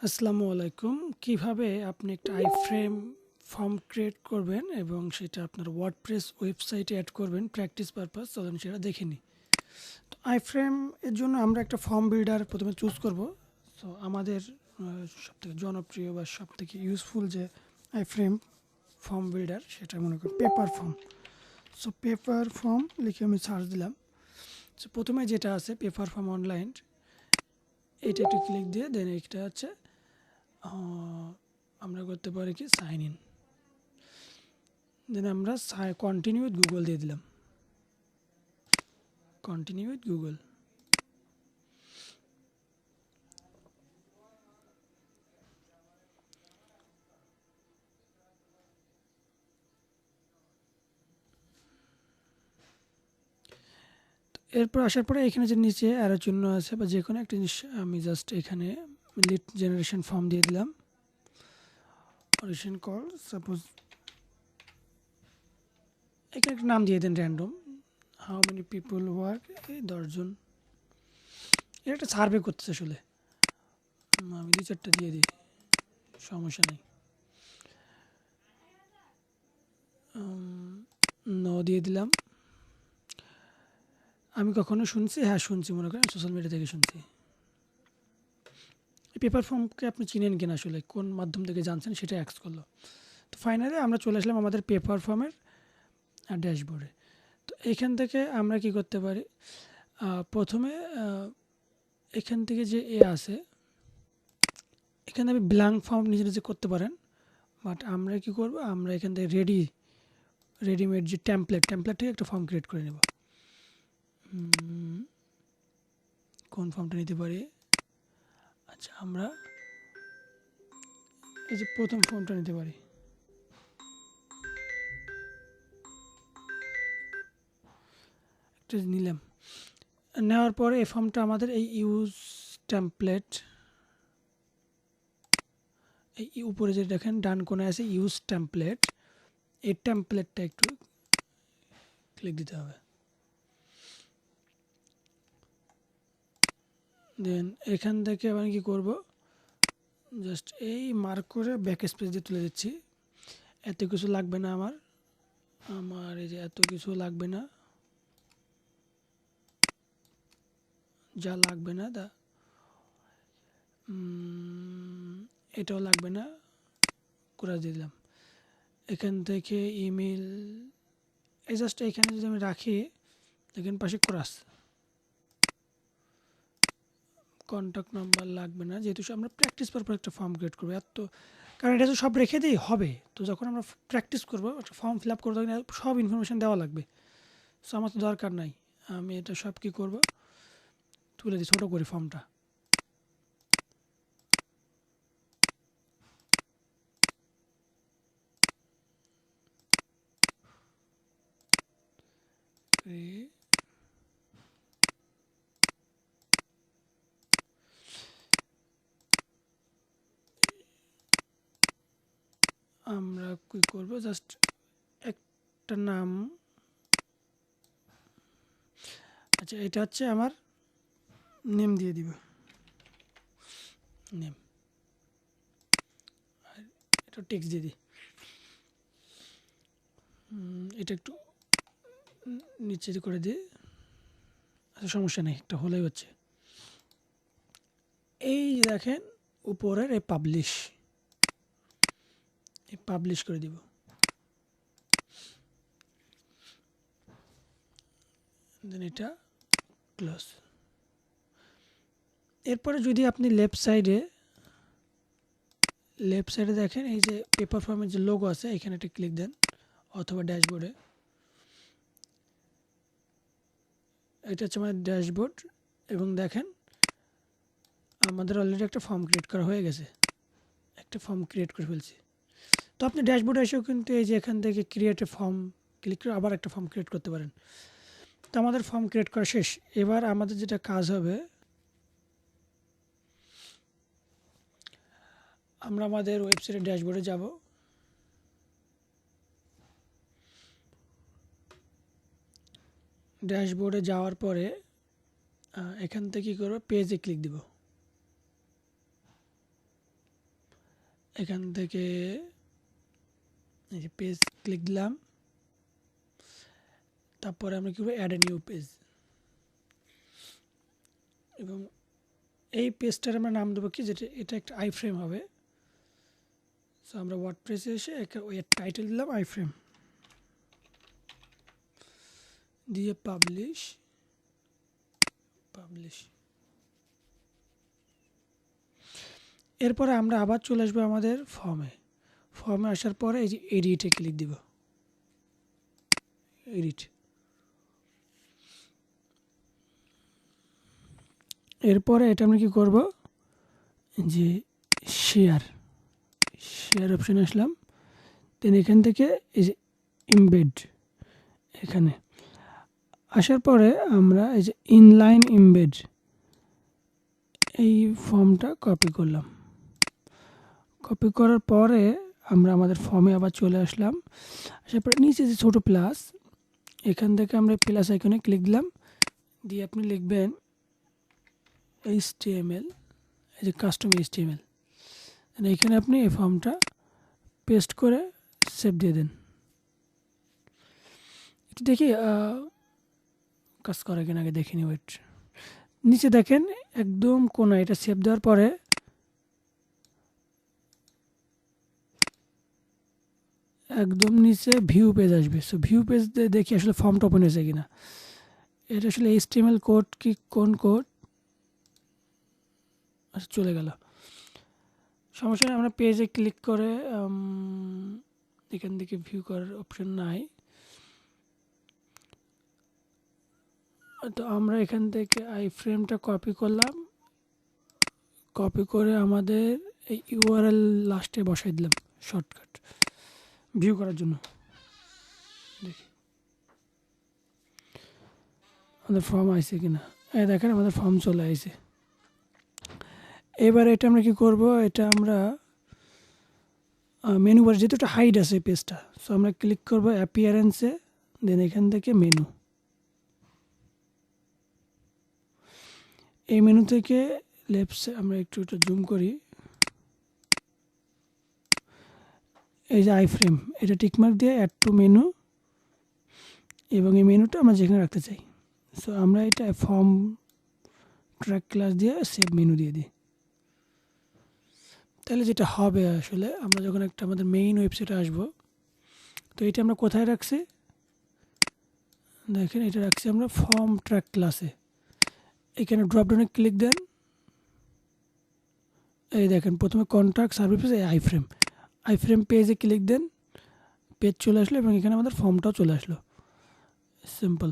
আসসালামু আলাইকুম। কিভাবে আপনি একটা আইফ্রেম ফর্ম ক্রিয়েট করবেন এবং সেটা আপনার ওয়ার্ডপ্রেস ওয়েবসাইটে অ্যাড করবেন প্র্যাকটিস পারপাস, চলুন সেটা দেখে নিই। তো আইফ্রেম এর জন্য আমরা একটা ফর্ম বিল্ডার প্রথমে চুজ করব। সো আমাদের সবথেকে জনপ্রিয় বা সবথেকে ইউজফুল যে আইফ্রেম ফর্ম বিল্ডার সেটা মনে করেন paper form. So paper form লিখে আমি সার্চ দিলাম। সো প্রথমে যেটা আছে পেপার ফর্ম অনলাইন, এটা একটু ক্লিক দিয়ে দেন এটা হচ্ছে আমরা করতে পারি কি সাইন ইন, দেন আমরা কন্টিনিউ উইথ গুগল দিয়ে দিলাম, কন্টিনিউ উইথ গুগল। এরপর আসার পরে এখানে যে নিচে আরও চিহ্ন আছে বা যে কোনো একটা জিনিস আমি জাস্ট এখানে লিড জেনারেশন ফর্ম দিয়ে দিলাম, অরিজিন কল সাপোজ এখানে একটা নাম দিয়ে দেন random, how many people work, এই 10 জন। এটা একটা সার্ভে করতেছে আসলে, আমি 2-4টা দিয়ে দিই, সমস্যা নেই। নো দিয়ে দিলাম। আমি কখনো শুনছি, হ্যাঁ শুনছি, মনে করেন সোশ্যাল মিডিয়া থেকে শুনছি। এই পেপার ফর্মকে আপনি চিনেন কিনা, আসলে কোন মাধ্যম থেকে জানছেন সেটা অ্যাক্স করলো। তো ফাইনালি আমরা চলে আসলাম আমাদের পেপার ফর্মের ড্যাশবোর্ডে। তো এইখান থেকে আমরা কি করতে পারি, প্রথমে এখান থেকে যে আছে এখানে আমি ব্ল্যাঙ্ক ফর্ম নিজে নিজে করতে পারেন, বাট আমরা কি করব, আমরা এখান থেকে রেডিমেড যে টেমপ্লেট থেকে একটা ফর্ম ক্রিয়েট করে নেব। কোন ফর্মটা নিতে পারি, আচ্ছা আমরা এই যে প্রথম ফর্মটা নিতে পারি। একটা নিলাম, নেওয়ার পরে এই ফর্মটা আমাদের এই ইউজ টেমপ্লেট, এই উপরে যে দেখেন ডান কোণে আছে ইউজ টেমপ্লেট, এই টেমপ্লেটটা একটু ক্লিক দিতে হবে। দেন এখান থেকে আবার কি করব, জাস্ট এই মার্ক করে ব্যাক স্পেস দিয়ে তুলে দিচ্ছি। এত কিছু লাগবে না আমার, এই যে এত কিছু লাগবে না, যা লাগবে না এটাও লাগবে না, করে দিয়ে দিলাম। এখান থেকে ইমেল, এই জাস্ট এখানে যদি আমি রাখি, দেখেন পাশে ক্রস, কন্ট্যাক্ট নাম্বার লাগবে না, যেহেতু আমরা প্র্যাকটিস পারপর একটা ফর্ম ক্রিয়েট করবো এত, কারণ এটা তো সব রেখে দিই হবে, তো যখন আমরা প্র্যাকটিস করবো একটা ফর্ম ফিল আপ করবো তখন সব ইনফরমেশান দেওয়া লাগবে। সো আমার তো দরকার নাই, আমি এটা সব কী করবো, তুলে দিই, ছোটো করি ফর্মটা। আমরা কী করবো, জাস্ট একটা নাম, আচ্ছা এটা হচ্ছে আমার নেম দিয়ে দিব, নেম, আর এটা টেক্সট দিয়ে দিই, এটা একটু নিচে করে দিই, আচ্ছা সমস্যা নেই, একটা হলেই হচ্ছে। এই দেখেন উপরের এই পাবলিশ করে দিব, দেন এটা ক্লোজ। এরপরে যদি আপনি লেফট সাইডে দেখেন এই যে পেপার ফর্মের যে লোগো আছে, এখানে একটা ক্লিক দেন, অথবা ড্যাশবোর্ডে, এটা হচ্ছে আমাদের ড্যাশবোর্ড, এবং দেখেন আমাদের অলরেডি একটা ফর্ম ক্রিয়েট করা হয়ে গেছে, একটা ফর্ম ক্রিয়েট করে ফেলছি। তো আপনি ড্যাশবোর্ডে এসেও কিন্তু এই যে এখান থেকে ক্রিয়েট এ ফর্ম ক্লিক করে আবার একটা ফর্ম ক্রিয়েট করতে পারেন। তো আমাদের ফর্ম ক্রিয়েট করা শেষ। এবার আমাদের যেটা কাজ হবে, আমরা আমাদের ওয়েবসাইটের ড্যাশবোর্ডে যাব, ড্যাশবোর্ডে যাওয়ার পরে এখান থেকে কী করবো, পেজে ক্লিক দিব, এখান থেকে এই যে পেজ ক্লিক দিলাম, তারপরে আমরা কী করবো অ্যাড এ নিউ পেজ, এবং এই পেজটার আমরা নাম দেবো কি, যেটা এটা একটা আই ফ্রেম হবে। সো আমরা ওয়ার্ডপ্রেসে এসে ওই টাইটেল দিলাম আই ফ্রেম, দিয়ে পাবলিশ। এরপরে আমরা আবার চলে আসবো আমাদের ফর্মে আসার পরে এই যে এডিটে ক্লিক দিব, এডিট। এরপরে এটা আমরা কি করব, যে শেয়ার অপশানে আসলাম, দেন এখান থেকে এই যে ইমবেড, এখানে আসার পরে আমরা এই যে ইনলাইন ইমবেড এই ফর্মটা কপি করলাম। কপি করার পরে আমরা আমাদের ফর্মে আবার চলে আসলাম, আসার পরে নিচে যে ছোটো প্লাস, এখান থেকে আমরা প্লাস আইকনে ক্লিক দিলাম, দিয়ে আপনি লিখবেন HTML, এই যে কাস্টম HTML, এখানে আপনি এই ফর্মটা পেস্ট করে সেভ দিয়ে দেন। একটু দেখি কাজ করে কিনা, আগে দেখিনি। ওয়েট, নিচে দেখেন একদম কোনা, এটা সেভ দেওয়ার পরে একদম নিচে ভিউ পেজ আসবে। সো ভিউ পেজ দিয়ে দেখি আসলে ফর্মটা ওপেন হয়েছে কিনা। এটা আসলে HTML কোড কি কোন কোড, আচ্ছা চলে গেল, সমস্যা নেই। আমরা পেজে ক্লিক করে এখান থেকে ভিউ করার অপশন নাই, তো আমরা এখান থেকে আই ফ্রেমটা কপি করলাম, কপি করে আমাদের এই URL লাস্টে বসাই দিলাম শর্টকাট ভিউ করার জন্য। দেখি আমাদের ফর্ম আইছে কিনা, এই দেখেন আমাদের ফর্ম চলে আইছে। এবার এটা আমরা কি করব, এটা আমরা মেনু বার, যেহেতু এটা হাইড আছে পেজটা, সো আমরা ক্লিক করব অ্যাপিয়ারেন্সে, দেন এখান থেকে মেনু, এই মেনু থেকে লেফট আমরা একটু জুম করি, এই যে আই ফ্রেম, এটা টিকমার্ক দিয়ে অ্যাড টু মেনু, এবং এই মেনুটা আমরা যেখানে রাখতে চাই। সো আমরা এটা ফর্ম ট্র্যাক ক্লাস দিয়ে সেভ মেনু দিয়ে দিই। তাহলে যেটা হবে আসলে, আমরা যখন একটা আমাদের মেইন ওয়েবসাইটে আসবো, তো এটা আমরা কোথায় রাখছি, দেখেন এটা রাখছি আমরা ফর্ম ট্র্যাক ক্লাসে। এখানে ড্রপডাউনে ক্লিক দেন, এই দেখেন প্রথমে কন্ট্যাক্ট সার্ভিস আই ফ্রেম পেজে ক্লিক দেন, পেজ চলে আসলো এবং এখানে আমাদের ফর্মটাও চলে আসলো। সিম্পল।